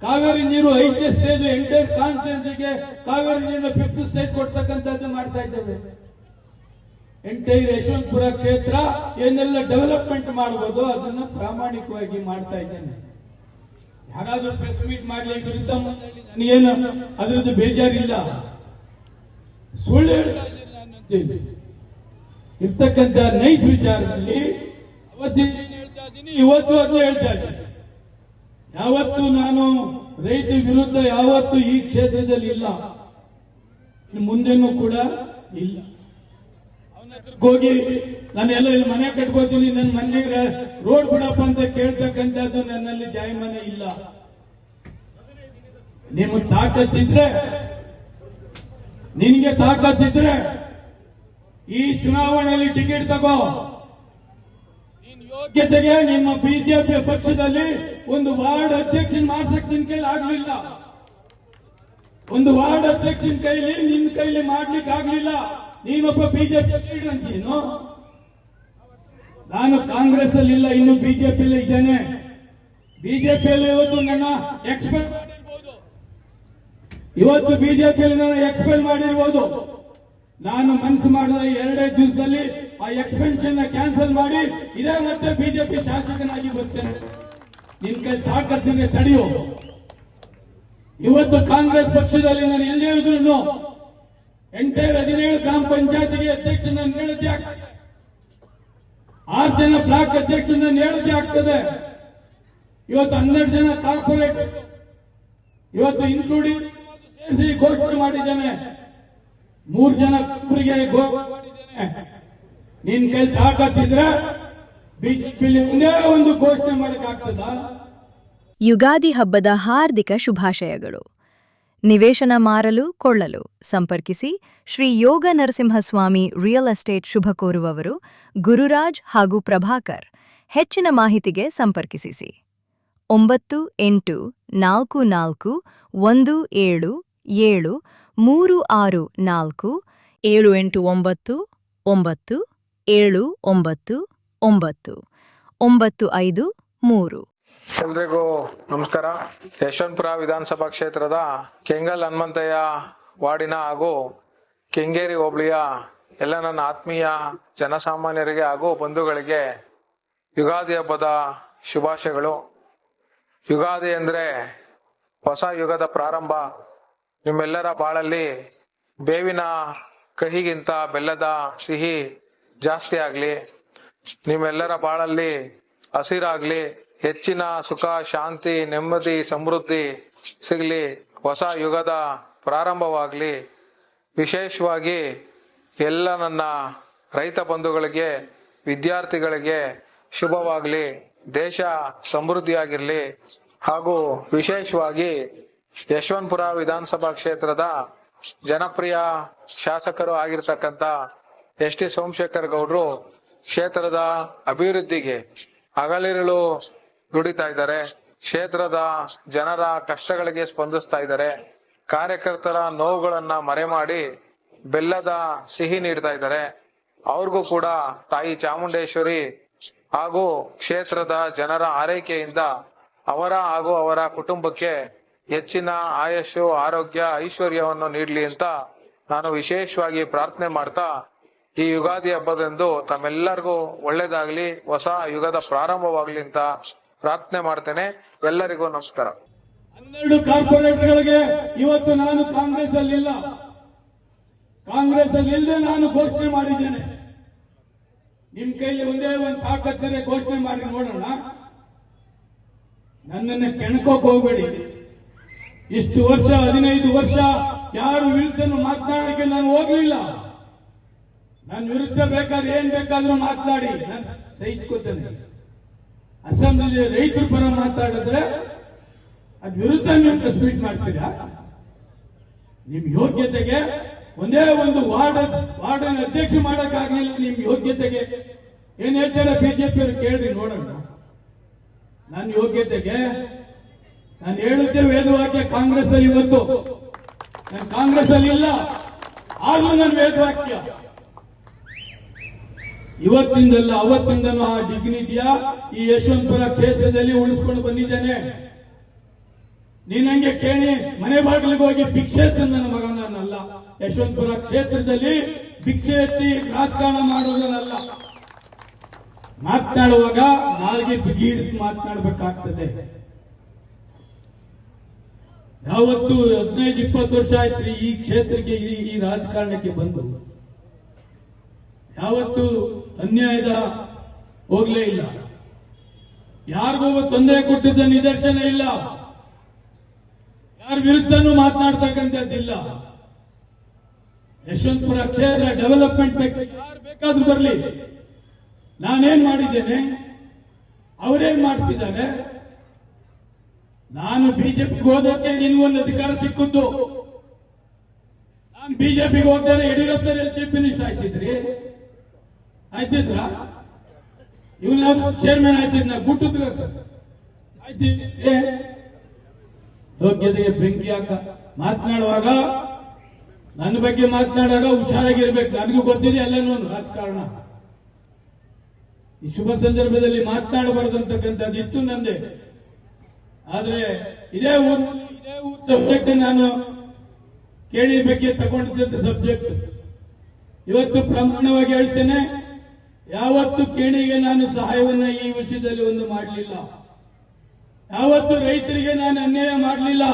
ಕಾವೇರಿ ನೀರು 5ನೇ ಸ್ಟೇಜ್ ಎಂಟೈರ್ ಕಾನ್ಸ್ಟಿಟ್ಯೂನ್ಸಿಗೆ ಕಾವೇರಿ ನೀರಿನ 5th ಸ್ಟೇಜ್ ಕೊಡ್ತಕ್ಕಂಥದ್ದು ಮಾಡ್ತಾ ಇದ್ದೇವೆ. ಎಂಟೈರ್ ಯಶವಂತಪುರ ಕ್ಷೇತ್ರ ಏನೆಲ್ಲ ಡೆವಲಪ್ಮೆಂಟ್ ಮಾಡಬಹುದು ಅದನ್ನ ಪ್ರಾಮಾಣಿಕವಾಗಿ ಮಾಡ್ತಾ ಇದ್ದೇನೆ. ಯಾರಾದ್ರೂ ಪ್ರೆಸ್ ಮೀಟ್ ಮಾಡಲಿ ವಿರುದ್ಧ ನನಗೇನು ಅದರದ್ದು ಬೇಜಾರಿಲ್ಲ. ಸುಳ್ಳು ಹೇಳ್ತಾ ಇದ್ದೀನಿ. ಇರ್ತಕ್ಕಂಥ ನೈಸ್ ವಿಚಾರದಲ್ಲಿ ಅವತ್ತಿನ ಹೇಳ್ತಾ ಇದ್ದೀನಿ, ಇವತ್ತು ಅದನ್ನ ಹೇಳ್ತಾ ಇದ್ದೀನಿ. ಯಾವತ್ತು ನಾನು ರೈತ ವಿರುದ್ಧ ಯಾವತ್ತು ಈ ಕ್ಷೇತ್ರದಲ್ಲಿ ಇಲ್ಲ, ಮುಂದೆನೂ ಕೂಡ ಇಲ್ಲ. ಹೋಗಿ ನಾನೆಲ್ಲ ಇಲ್ಲಿ ಮನೆ ಕಟ್ಕೋತೀನಿ, ನನ್ನ ಮನೆಗೆ ರೋಡ್ ಬಿಡಪ್ಪ ಅಂತ ಕೇಳ್ತಕ್ಕಂಥದ್ದು ನನ್ನಲ್ಲಿ ಜಾಯಮಾನ ಇಲ್ಲ. ನಿಮಗೆ ತಾಕತ್ತಿದ್ರೆ, ನಿನಗೆ ತಾಕತ್ತಿದ್ರೆ ಈ ಚುನಾವಣೆಯಲ್ಲಿ ಟಿಕೆಟ್ ತಗೋ. ಯೋಗ್ಯತೆಗೆ ನಿಮ್ಮ ಬಿಜೆಪಿ ಪಕ್ಷದಲ್ಲಿ ಒಂದು ವಾರ್ಡ್ ಅಧ್ಯಕ್ಷನ ಮಾಡ್ಸಕ್ ನಿನ್ ಕೈಲಿ ಆಗ್ಲಿಲ್ಲ. ಒಂದು ವಾರ್ಡ್ ಅಧ್ಯಕ್ಷನ ಕೈಲಿ ನಿನ್ ಕೈಲಿ ಮಾಡ್ಲಿಕ್ಕೆ ಆಗ್ಲಿಲ್ಲ. ನೀನೊಬ್ಬ ಬಿಜೆಪಿ ಲೀಡರ್ ಅಂತೀನು. ನಾನು ಕಾಂಗ್ರೆಸ್ ಅಲ್ಲಿ ಇಲ್ಲ, ಇನ್ನು ಬಿಜೆಪಿಯಲ್ಲಿ ಇದ್ದೇನೆ. ಬಿಜೆಪಿಯಲ್ಲಿ ಇವತ್ತು ನನ್ನ ಎಕ್ಸ್ಪೆಲ್ ಮಾಡಿರ್ಬೋದು, ಇವತ್ತು ಬಿಜೆಪಿಯಲ್ಲಿ ನನ್ನ ಎಕ್ಸ್ಪೆಲ್ ಮಾಡಿರ್ಬೋದು. ನಾನು ಮನಸ್ಸು ಮಾಡಿದ 2 ದಿವಸದಲ್ಲಿ ಆ ಎಕ್ಸ್ಪೆನ್ಷನ್ ಕ್ಯಾನ್ಸಲ್ ಮಾಡಿ ಇದೇ ಮತ್ತೆ ಬಿಜೆಪಿ ಶಾಸಕನಾಗಿ ಬರ್ತೇನೆ. ನಿನ್ ಕೈ ತಾಕತ್ತಿದ್ರೆ ತಡೆಯೋ. ಇವತ್ತು ಕಾಂಗ್ರೆಸ್ ಪಕ್ಷದಲ್ಲಿ ನಾನು ಎಲ್ಲೇ ಇದ್ರು ಎಂಟೈರ್ 17 ಗ್ರಾಮ ಪಂಚಾಯತಿಗೆ ಅಧ್ಯಕ್ಷನ ನೇಮಕ ಆಗ್ತದೆ, 6 ಜನ ಬ್ಲಾಕ್ ಅಧ್ಯಕ್ಷನ ನೇಮಕ ಆಗ್ತದೆ. ಇವತ್ತು 12 ಜನ ಕಾರ್ಪೊರೇಟ್ ಇವತ್ತು ಇನ್ಕ್ಲೂಡಿಂಗ್ ಸೇರಿಸಿ ಘೋಷಣೆ ಮಾಡಿದ್ದೇನೆ. 3 ಜನ ಒಬ್ಬರಿಗೆ ಘೋಷಣೆ ಮಾಡಿದ್ದೇನೆ. ನಿನ್ ಕೈ ತಾಕತ್ತಿದ್ರೆ ಬಿಜೆಪಿಲಿ ಒಂದೇ ಒಂದು ಘೋಷಣೆ ಮಾಡಕ್ಕಾಗ್ತದ? ಯುಗಾದಿ ಹಬ್ಬದ ಹಾರ್ದಿಕ ಶುಭಾಶಯಗಳು. ನಿವೇಶನ ಮಾರಲು ಕೊಳ್ಳಲು ಸಂಪರ್ಕಿಸಿ ಶ್ರೀ ಯೋಗ ನರಸಿಂಹಸ್ವಾಮಿ ರಿಯಲ್ ಎಸ್ಟೇಟ್ ಶುಭ ಕೋರುವವರು ಗುರುರಾಜ್ ಹಾಗೂ ಪ್ರಭಾಕರ್. ಹೆಚ್ಚಿನ ಮಾಹಿತಿಗೆ ಸಂಪರ್ಕಿಸಿ 9844177364 789979995 ಎಲ್ರಿಗೂ ನಮಸ್ಕಾರ. ಯಶವಂತಪುರ ವಿಧಾನಸಭಾ ಕ್ಷೇತ್ರದ ಕೆಂಗಲ್ ಹನುಮಂತಯ್ಯ ವಾರ್ಡಿನ ಹಾಗೂ ಕೆಂಗೇರಿ ಹೋಬಳಿಯ ಎಲ್ಲ ನನ್ನ ಆತ್ಮೀಯ ಜನಸಾಮಾನ್ಯರಿಗೆ ಹಾಗೂ ಬಂಧುಗಳಿಗೆ ಯುಗಾದಿ ಹಬ್ಬದ ಶುಭಾಶಯಗಳು. ಯುಗಾದಿ ಅಂದರೆ ಹೊಸ ಯುಗದ ಪ್ರಾರಂಭ. ನಿಮ್ಮೆಲ್ಲರ ಬಾಳಲ್ಲಿ ಬೇವಿನ ಕಹಿಗಿಂತ ಬೆಲ್ಲದ ಸಿಹಿ ಜಾಸ್ತಿ ಆಗಲಿ. ನಿಮ್ಮೆಲ್ಲರ ಬಾಳಲ್ಲಿ ಹಸಿರಾಗ್ಲಿ, ಹೆಚ್ಚಿನ ಸುಖ, ಶಾಂತಿ, ನೆಮ್ಮದಿ, ಸಮೃದ್ಧಿ ಸಿಗಲಿ. ಹೊಸ ಯುಗದ ಪ್ರಾರಂಭವಾಗಲಿ. ವಿಶೇಷವಾಗಿ ಎಲ್ಲ ನನ್ನ ರೈತ ಬಂಧುಗಳಿಗೆ, ವಿದ್ಯಾರ್ಥಿಗಳಿಗೆ ಶುಭವಾಗಲಿ. ದೇಶ ಸಮೃದ್ಧಿಯಾಗಿರಲಿ. ಹಾಗೂ ವಿಶೇಷವಾಗಿ ಯಶವಂತಪುರ ವಿಧಾನಸಭಾ ಕ್ಷೇತ್ರದ ಜನಪ್ರಿಯ ಶಾಸಕರು ಆಗಿರ್ತಕ್ಕಂಥ ಎಸ್ ಟಿ ಸೋಮಶೇಖರ್ ಗೌಡ್ರು ಕ್ಷೇತ್ರದ ಅಭಿವೃದ್ಧಿಗೆ ಹಗಲಿರುಳು ದುಡಿತಾ ಇದ್ದಾರೆ. ಕ್ಷೇತ್ರದ ಜನರ ಕಷ್ಟಗಳಿಗೆ ಸ್ಪಂದಿಸ್ತಾ ಇದ್ದಾರೆ. ಕಾರ್ಯಕರ್ತರ ನೋವುಗಳನ್ನ ಮರೆ ಮಾಡಿ ಬೆಲ್ಲದ ಸಿಹಿ ನೀಡ್ತಾ ಇದ್ದಾರೆ. ಅವ್ರಿಗೂ ಕೂಡ ತಾಯಿ ಚಾಮುಂಡೇಶ್ವರಿ ಹಾಗೂ ಕ್ಷೇತ್ರದ ಜನರ ಆರೈಕೆಯಿಂದ ಅವರ ಹಾಗೂ ಅವರ ಕುಟುಂಬಕ್ಕೆ ಹೆಚ್ಚಿನ ಆಯಸ್ಸು, ಆರೋಗ್ಯ, ಐಶ್ವರ್ಯವನ್ನು ನೀಡಲಿ ಅಂತ ನಾನು ವಿಶೇಷವಾಗಿ ಪ್ರಾರ್ಥನೆ ಮಾಡ್ತಾ, ಈ ಯುಗಾದಿ ಹಬ್ಬದಂದು ತಮ್ಮೆಲ್ಲರಿಗೂ ಒಳ್ಳೇದಾಗ್ಲಿ, ಹೊಸ ಯುಗದ ಪ್ರಾರಂಭವಾಗ್ಲಿ ಅಂತ ಪ್ರಾರ್ಥನೆ ಮಾಡ್ತೇನೆ. ಎಲ್ಲರಿಗೂ ನಮಸ್ಕಾರ. 12 ಕಾರ್ಪೊರೇಟ್ಗಳಿಗೆ ಇವತ್ತು ನಾನು ಕಾಂಗ್ರೆಸ್ ಅಲ್ಲಿಲ್ಲ, ಕಾಂಗ್ರೆಸ್ ಅಲ್ಲಿ ಇಲ್ಲದೆ ನಾನು ಘೋಷಣೆ ಮಾಡಿದ್ದೇನೆ. ನಿಮ್ ಕೈಲಿ ಒಂದೇ ಒಂದು ತಾಕತ್ತಿದ್ರೆ ಘೋಷಣೆ ಮಾಡಿ ನೋಡೋಣ. ನನ್ನನ್ನು ಕೆಣಕೋಕ್ ಹೋಗ್ಬೇಡಿ. ಇಷ್ಟು ವರ್ಷ 15 ವರ್ಷ ಯಾರು ವಿರುದ್ಧನೂ ಮಾತನಾಡಕ್ಕೆ ನಾನು ಹೋಗ್ಲಿಲ್ಲ. ನನ್ನ ವಿರುದ್ಧ ಬೇಕಾದ್ರೆ ಏನ್ ಬೇಕಾದ್ರೂ ಮಾತನಾಡಿ, ನಾನು ಸಹಿಸ್ಕೋತೇನೆ. ಅಸೆಂಬ್ಲಿ ರೈತರ ಪರ ಮಾತಾಡಿದ್ರೆ ಅದ್ ವಿರುದ್ಧ ನೀವು ಸ್ಪೀಚ್ ಮಾಡ್ತೀರಾ? ನಿಮ್ ಯೋಗ್ಯತೆಗೆ ಒಂದೇ ಒಂದು ವಾರ್ಡನ್ ಅಧ್ಯಕ್ಷ ಮಾಡಕ್ಕಾಗ್ಲಿಲ್ಲ. ನಿಮ್ ಯೋಗ್ಯತೆಗೆ ಏನ್ ಹೇಳ್ತಾರೆ ಬಿಜೆಪಿಯವರು ಕೇಳ್ರಿ ನೋಡೋಣ. ನನ್ನ ಯೋಗ್ಯತೆಗೆ ನಾನು ಹೇಳುತ್ತೆ ವೇದವಾಕ್ಯ ಕಾಂಗ್ರೆಸ್ ಅಲ್ಲಿ. ಇವತ್ತು ನಾನು ಕಾಂಗ್ರೆಸ್ ಅಲ್ಲಿ ಇಲ್ಲ, ಆದ್ರೂ ನನ್ನ ವೇದವಾಕ್ಯ ಇವತ್ತಿಂದಲ್ಲ ಅವತ್ತಿಂದನೂ ಆ ಡಿಗ್ನಿಟಿಯ ಈ ಯಶವಂತಪುರ ಕ್ಷೇತ್ರದಲ್ಲಿ ಉಳಿಸ್ಕೊಂಡು ಬಂದಿದ್ದೇನೆ. ನೀನಂಗೆ ಕೇಳಿ ಮನೆ ಬಾಗಿಲಿಗೆ ಹೋಗಿ ಭಿಕ್ಷೆ ನನ್ನ ಮಗ ನಾನಲ್ಲ. ಯಶವಂತಪುರ ಕ್ಷೇತ್ರದಲ್ಲಿ ಭಿಕ್ಷೆ ಎತ್ತಿ ರಾಜಕಾರಣ ಮಾಡೋದನ್ನಲ್ಲ. ಮಾತನಾಡುವಾಗ ನಾಲ್ಗೆ ಬಿಗಿಡಿಸಿ ಮಾತನಾಡಬೇಕಾಗ್ತದೆ. ಯಾವತ್ತು 15-20 ವರ್ಷ ಆಯ್ತು ಈ ಕ್ಷೇತ್ರಕ್ಕೆ, ಈ ರಾಜಕಾರಣಕ್ಕೆ ಬಂದು ಯಾವತ್ತು ಅನ್ಯಾಯದ ಹೋಗ್ಲೇ ಇಲ್ಲ. ಯಾರಿಗೂ ತೊಂದರೆ ಕೊಟ್ಟಿದ್ದ ನಿದರ್ಶನ ಇಲ್ಲ. ಯಾರ ವಿರುದ್ಧನೂ ಮಾತನಾಡ್ತಕ್ಕಂಥದ್ದಿಲ್ಲ. ಯಶವಂತಪುರ ಕ್ಷೇತ್ರ ಡೆವಲಪ್ಮೆಂಟ್ ಯಾರು ಬೇಕಾದ್ರೂ ಬರಲಿ. ನಾನೇನ್ ಮಾಡಿದ್ದೇನೆ, ಅವರೇನ್ ಮಾಡ್ತಿದ್ದಾರೆ. ನಾನು ಬಿಜೆಪಿಗೆ ಹೋದಕ್ಕೆ ನಿನ್ಗೊಂದು ಅಧಿಕಾರ ಸಿಕ್ಕುತ್ತು. ನಾನು ಬಿಜೆಪಿಗೆ ಹೋಗ್ತಾರೆ ಯಡಿಯೂರಪ್ಪನವರು ಚೀಫ್ ಮಿನಿಸ್ಟರ್ ಆಯ್ತಿದ್ರ ಇವನ ಚೇರ್ಮನ್ ಆಯ್ತಿದ್ನ ಗುಟ್ಟಿದ್ರ ಆಯ್ತಿದ್ದೆ. ಯೋಗ್ಯತೆಗೆ ಬೆಂಕಿ ಹಾಕ ಮಾತನಾಡುವಾಗ, ನನ್ನ ಬಗ್ಗೆ ಮಾತನಾಡುವಾಗ ಹುಷಾರಾಗಿರ್ಬೇಕು. ನನಗೂ ಗೊತ್ತಿದೆ ಎಲ್ಲನೂ ರಾಜಕಾರಣ. ಈ ಶುಭ ಸಂದರ್ಭದಲ್ಲಿ ಮಾತನಾಡಬಾರ್ದಂತಕ್ಕಂಥದ್ದು ಇತ್ತು ನಂದೇ. ಆದ್ರೆ ಇದೇ ಊರು ಸಬ್ಜೆಕ್ಟ್ ನಾನು ಕೇಳಿ ಬಗ್ಗೆ ತಗೊಂಡಿದ್ದಂತ ಸಬ್ಜೆಕ್ಟ್. ಇವತ್ತು ಪ್ರಮಾಣವಾಗಿ ಹೇಳ್ತೇನೆ, ಯಾವತ್ತು ಕೇಣಿಗೆ ನಾನು ಸಹಾಯವನ್ನ ಈ ವಿಷಯದಲ್ಲಿ ಒಂದು ಮಾಡಲಿಲ್ಲ. ಯಾವತ್ತು ರೈತರಿಗೆ ನಾನು ಅನ್ಯಾಯ ಮಾಡಲಿಲ್ಲ.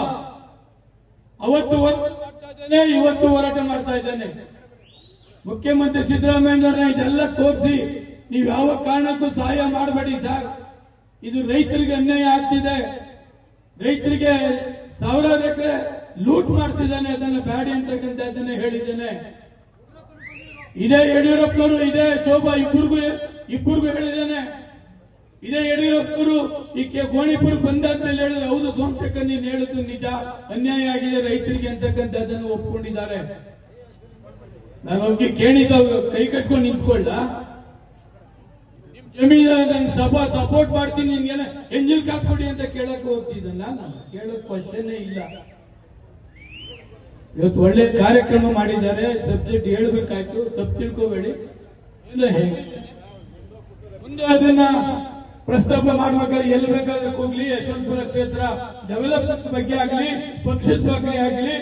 ಅವತ್ತು ಹೋರಾಟ ಮಾಡ್ತಾ ಇದ್ದೇನೆ, ಇವತ್ತು ಹೋರಾಟ ಮಾಡ್ತಾ ಇದ್ದೇನೆ. ಮುಖ್ಯಮಂತ್ರಿ ಸಿದ್ದರಾಮಯ್ಯನವ್ರನ್ನ ಇದೆಲ್ಲ ತೋರಿಸಿ ನೀವು ಯಾವ ಕಾರಣಕ್ಕೂ ಸಹಾಯ ಮಾಡಬೇಡಿ ಸರ್, ಇದು ರೈತರಿಗೆ ಅನ್ಯಾಯ ಆಗ್ತಿದೆ, ರೈತರಿಗೆ ಸಾವಿರಾರು ಎಕರೆ ಲೂಟ್ ಮಾಡ್ತಿದ್ದಾನೆ, ಅದನ್ನು ಬ್ಯಾಡಿ ಅಂತಕ್ಕಂಥದ್ದನ್ನೇ ಹೇಳಿದ್ದೇನೆ. ಇದೇ ಯಡಿಯೂರಪ್ಪನವರು, ಇದೇ ಶೋಭಾ ಇಬ್ಬರಿಗೂ ಹೇಳಿದ್ದೇನೆ. ಇದೇ ಯಡಿಯೂರಪ್ಪನವರು ಈ ಗೋಣಿಪುರ ಬಂದಾದ್ಮೇಲೆ ಹೇಳಿದ್ರೆ ಹೌದು ಸೋಮಶೇಖರ್ ನೀನು ಹೇಳುದು ನಿಜ, ಅನ್ಯಾಯ ಆಗಿದೆ ರೈತರಿಗೆ ಅಂತಕ್ಕಂಥದ್ದನ್ನು ಒಪ್ಕೊಂಡಿದ್ದಾರೆ. ನಾನು ಹೋಗಿ ಕೇಳಿದ ಕೈ ಕಟ್ಕೊಂಡು ನಿಂತ್ಕೊಳ್ಳ, ನಿಮ್ ಜಮೀನು ನಂಗೆ ಸಪೋರ್ಟ್ ಮಾಡ್ತೀನಿ, ನಿನ್ಗೆ ಎಂಜಿಲ್ ಕಾಕೊಡಿ ಅಂತ ಕೇಳಕ್ಕೆ ಹೋಗ್ತಿದ್ದಲ್ಲ, ನಾನು ಕೇಳೋಕ್ ಕ್ವಶನ್ನೇ ಇಲ್ಲ. ಇವತ್ತು ಒಳ್ಳೆ ಕಾರ್ಯಕ್ರಮ ಮಾಡಿದ್ದಾರೆ, ಸಬ್ಜೆಕ್ಟ್ ಹೇಳ್ಬೇಕಾಯ್ತು, ತಪ್ಪು ತಿಳ್ಕೋಬೇಡಿ. ಇಲ್ಲ ಹೇಗೆ ಮುಂದೆ ಅದನ್ನ ಪ್ರಸ್ತಾಪ ಮಾಡ್ಬೇಕಾದ್ರೆ ಎಲ್ಲಿ ಬೇಕಾದ್ರೆ ಹೋಗ್ಲಿ, ಯಶವಂತಪುರ ಕ್ಷೇತ್ರ ಡೆವಲಪ್ಮೆಂಟ್ ಬಗ್ಗೆ ಆಗಲಿ, ಪಕ್ಷದ ಬಗ್ಗೆ ಆಗಲಿ,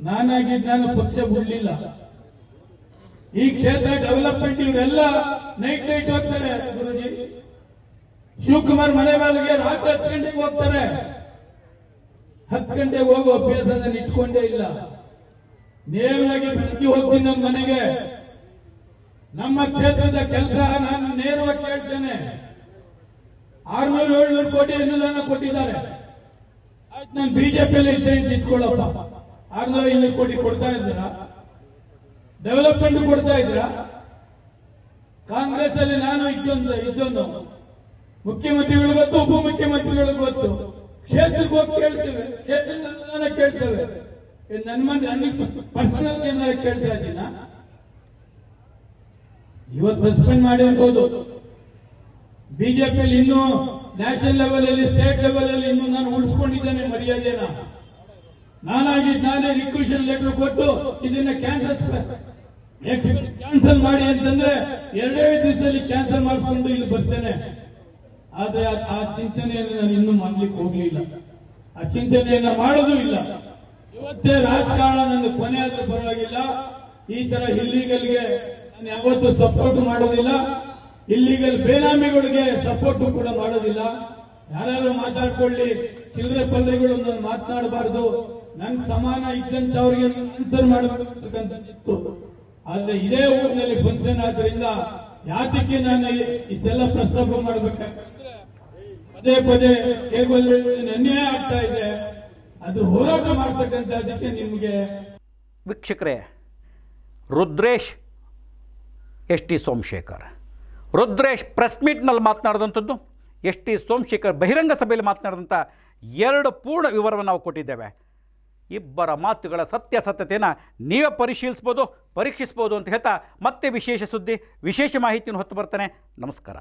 ನಾನು ಪಕ್ಷ ಬಿಡ್ಲಿಲ್ಲ. ಈ ಕ್ಷೇತ್ರ ಡೆವಲಪ್ಮೆಂಟ್ ಇವರೆಲ್ಲ ನೈಟ್ ಹೋಗ್ತಾರೆ ಗುರುಜಿ. ಶಿವಕುಮಾರ್ ಮನೆ ಬಾಗಿಲಿಗೆ ರಾತ್ರಿ 10 ಗಂಟೆಗೆ ಹೋಗ್ತಾರೆ. 10 ಗಂಟೆಗೆ ಹೋಗೋ ಅಭ್ಯಾಸ ನಾನು ಇಟ್ಕೊಂಡೇ ಇಲ್ಲ. ನೇರವಾಗಿ ಬೆಳಗ್ಗೆ ಹೋಗ್ತೀನಿ ನಮ್ಮ ಮನೆಗೆ. ನಮ್ಮ ಕ್ಷೇತ್ರದ ಕೆಲಸ ನಾನು ನೇರವಾಗಿ ಕೇಳ್ತೇನೆ. 600-700 ಕೋಟಿ ಅನುದಾನ ಕೊಟ್ಟಿದ್ದಾರೆ. ಆಯ್ತು, ನಾನು ಬಿಜೆಪಿಯಲ್ಲಿ ಇದ್ದೆ ಅಂತ ಇಟ್ಕೊಳ್ಳಪ್ಪ. 600-700 ಕೋಟಿ ಕೊಡ್ತಾ ಇದ್ದೀರಾ? ಡೆವಲಪ್ಮೆಂಟ್ ಕೊಡ್ತಾ ಇದ್ದೀರಾ? ಕಾಂಗ್ರೆಸ್ ಅಲ್ಲಿ ನಾನು ಇದ್ದೊಂದು ಮುಖ್ಯಮಂತ್ರಿಗಳು ಗೊತ್ತು, ಉಪಮುಖ್ಯಮಂತ್ರಿಗಳು ಗೊತ್ತು. ಕ್ಷೇತ್ರಕ್ಕೆ ಹೋಗಿ ಕೇಳ್ತೇವೆ, ಕ್ಷೇತ್ರದ ಅನುದಾನ ಕೇಳ್ತೇವೆ. ನನಗೆ ಪರ್ಸನಲ್ ಏನಾದ್ರು ಕೇಳ್ತಾ ಇದ್ದೀನ? ಇವತ್ತು ಸಸ್ಪೆಂಡ್ ಮಾಡಿರ್ಬೋದು. ಬಿಜೆಪಿಯಲ್ಲಿ ಇನ್ನೂ ನ್ಯಾಷನಲ್ ಲೆವೆಲ್ ಅಲ್ಲಿ, ಸ್ಟೇಟ್ ಲೆವೆಲ್ ಅಲ್ಲಿ ಇನ್ನೂ ನಾನು ಉಳಿಸ್ಕೊಂಡಿದ್ದೇನೆ ಮರ್ಯಾದೆನ. ನಾನೇ ರಿಕ್ವೆಷನ್ ಲೆಟರ್ ಕೊಟ್ಟು ಇದನ್ನ ಕ್ಯಾನ್ಸಲ್ ಮಾಡಿ ಅಂತಂದ್ರೆ 2 ದಿವಸದಲ್ಲಿ ಕ್ಯಾನ್ಸಲ್ ಮಾಡಿಕೊಂಡು ಇಲ್ಲಿ ಬರ್ತೇನೆ. ಆದ್ರೆ ಆ ಚಿಂತನೆಯನ್ನು ನಾನು ಇನ್ನೂ ಮಾಡ್ಲಿಕ್ಕೆ ಹೋಗ್ಲಿಲ್ಲ, ಆ ಚಿಂತನೆಯನ್ನ ಮಾಡೋದು ಇಲ್ಲ. ಇವತ್ತೇ ರಾಜಕಾರಣ ನನ್ನ ಕೊನೆ ಆದ್ರೂ ಪರವಾಗಿಲ್ಲ, ಈ ತರ ಇಲ್ಲಿಗಲ್ಗೆ ನಾನು ಯಾವತ್ತೂ ಸಪೋರ್ಟ್ ಮಾಡೋದಿಲ್ಲ, ಇಲ್ಲಿಗಲ್ ಬೇನಾಮಿಗಳಿಗೆ ಸಪೋರ್ಟ್ ಕೂಡ ಮಾಡೋದಿಲ್ಲ. ಯಾರು ಮಾತಾಡ್ಕೊಳ್ಳಿ, ಚಿಲ್ಲರೆ ಪಲ್ಲೆಗಳು ನಾನು ಮಾತನಾಡಬಾರ್ದು. ನನ್ ಸಮಾನ ಇದ್ದಂತವ್ರಿಗೆ ಆನ್ಸರ್ ಮಾಡಬೇಕಂತಿತ್ತು. ಆದ್ರೆ ಇದೇ ಊರಿನಲ್ಲಿ ಫಂಕ್ಷನ್ ಆದ್ರಿಂದ ಯಾತಕ್ಕೆ ನಾನು ಇಷ್ಟೆಲ್ಲ ಪ್ರಸ್ತಾಪ ಮಾಡಬೇಕಾದ್ರೆ ಪದೇ ಕೇವಲ ಅನ್ಯಾಯ ಆಗ್ತಾ ಇದೆ. ಅದು ಹೋರಾಟ ಮಾಡ್ತಕ್ಕಂಥದ್ದಕ್ಕೆ ನಿಮಗೆ. ವೀಕ್ಷಕರೇ, ರುದ್ರೇಶ್ ಎಸ್.ಟಿ. ಸೋಮಶೇಖರ್, ರುದ್ರೇಶ್ ಪ್ರೆಸ್ ಮೀಟ್ನಲ್ಲಿ ಮಾತನಾಡಿದಂಥದ್ದು, ಎಸ್.ಟಿ. ಸೋಮಶೇಖರ್ ಬಹಿರಂಗ ಸಭೆಯಲ್ಲಿ ಮಾತನಾಡಿದಂಥ 2 ಪೂರ್ಣ ವಿವರವನ್ನು ನಾವು ಕೊಟ್ಟಿದ್ದೇವೆ. ಇಬ್ಬರ ಮಾತುಗಳ ಸತ್ಯಾಸತ್ಯತೆಯನ್ನು ನೀವೇ ಪರೀಕ್ಷಿಸ್ಬೋದು ಅಂತ ಹೇಳ್ತಾ ಮತ್ತೆ ವಿಶೇಷ ಸುದ್ದಿ, ವಿಶೇಷ ಮಾಹಿತಿಯನ್ನು ಹೊತ್ತು ಬರ್ತಾನೆ. ನಮಸ್ಕಾರ.